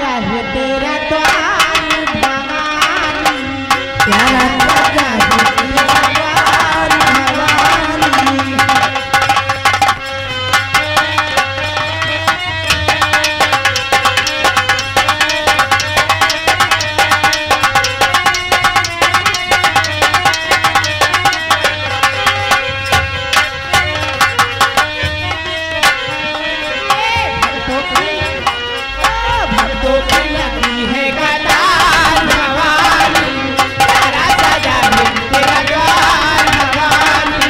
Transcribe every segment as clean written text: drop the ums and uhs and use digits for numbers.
सजा है तेरा द्वार भवानी, प्यारा सजा है तेरा द्वार भवानी। भक्तों की लगी है कतार भवानी, प्यारा सजा है तेरा द्वार भवानी,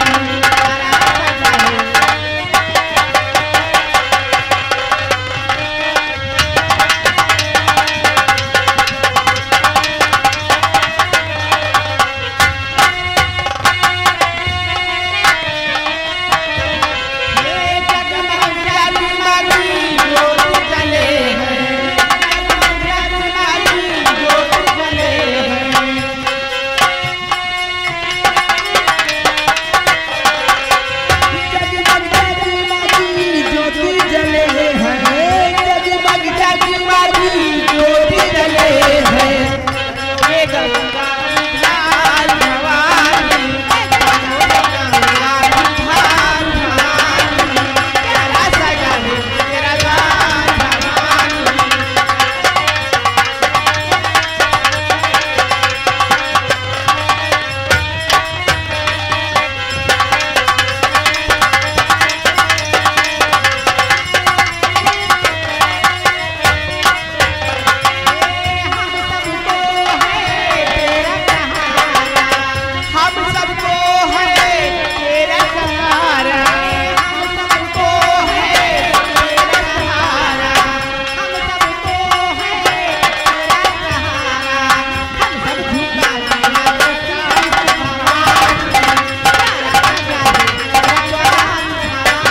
प्यारा सजा है। ये जगमग जगमगी ज्योति जले हैं, जगमग जगमगी ज्योति जले हैं। जगमग जगमगी ज्योति जले हैं, जगमग जगमगी ज्योति जले हैं। ये गंगा धार भवानी, गंगा धार भवानी, प्यारा सजा है तेरा द्वार भवानी। हम सबको है तेरा सहारा, हम सबको है तेरा सहारा, हम सबको है तेरा सहारा, हम सब झुका दिया तो शांत भवानी, प्यारा सजा है तेरा द्वार भवानी।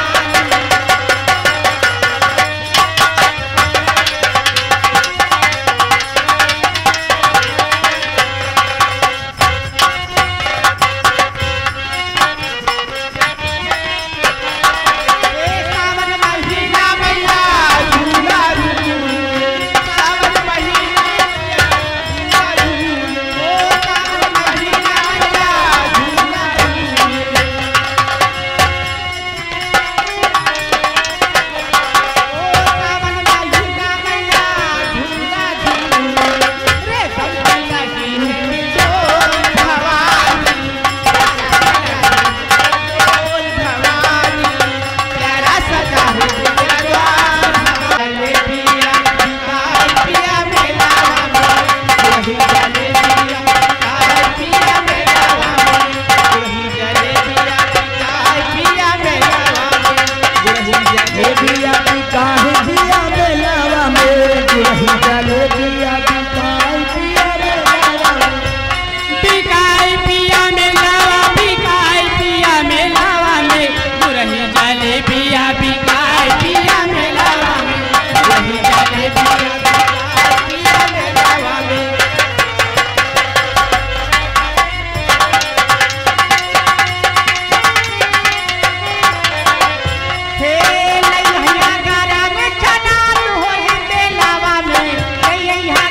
सावन महीना मैया झूला झूले, सावन महीना मैया झूला झूले, ओ सावन महीना मैया झूला झूले, ओ सावन महीना मैया झूला झूले। रे सबकी लगी है डोर भवानी, डोर भवानी, प्यारा सजा है तेरा द्वार भवानी। जलेबिया खाए पिया मेलावा में, वही जलेबिया खाए पिया मेलावा में, वही जलेबिया खाए पिया मेलावा में, वही जलेबिया काहे दिया मेलावा में, वही जलेबिया काहे दिया मेलावा में। बिकाई पिया मेलावा, बिकाई पिया मेलावा में, वही जलेबिया बिकाई पिया मेलावा में, वही जलेबिया बिकाई पिया मेलावा में। हे लइहा गरम छनाल होई मेलावा में, लइहा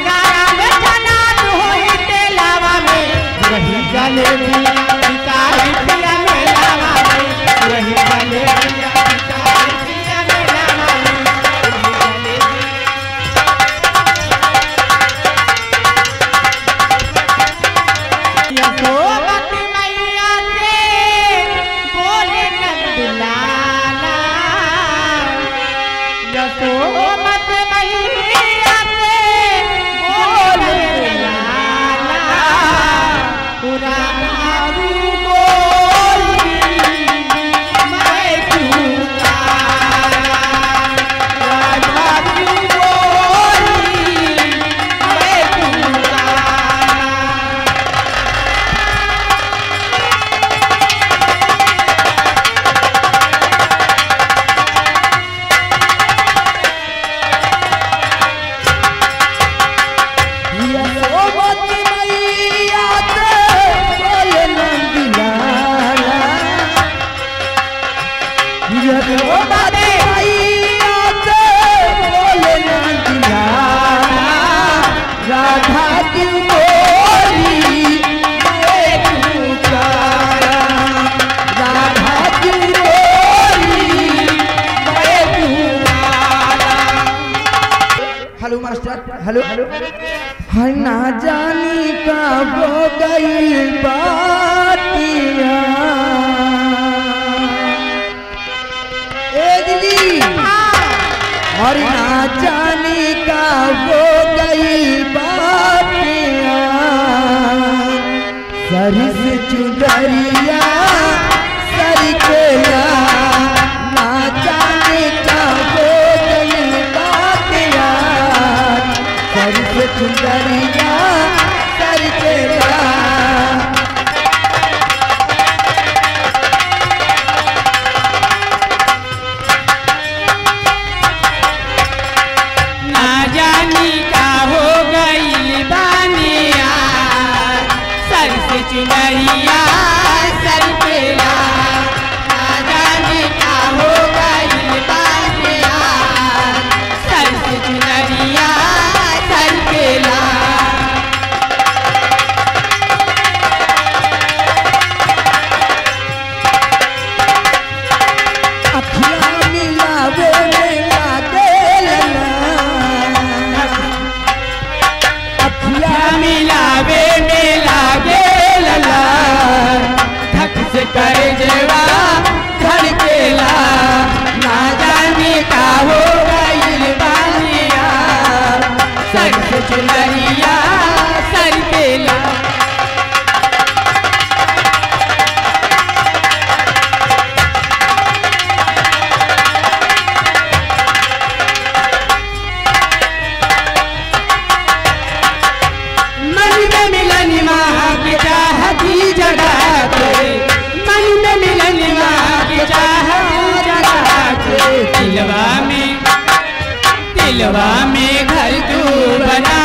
हेलो मास्टर हेलो है ना जानी का हो गई बातिया ए दीदी और ना जानी का हो गई बातिया सरी से चुनरिया सरी के ना जानी का हो गई बातिया सरी से चुनरिया सरी के ना जानी का हो गई बानिया सर से चुनरिया सर पे ला ना जानी का हो गई बानिया सर से चुनरिया सर पे ला अखियाँ मिलावे मेला देलना अखियाँ मिलावे मेला गेलला धक से कर जेवा धड़केला ना जाने का हो गई बानिया सर से चुनरिया सर केला मन में मिलन माँ की चाहती जगा के मन में मिलन माँ की चाहती जगा के दिलवा में घर तू बना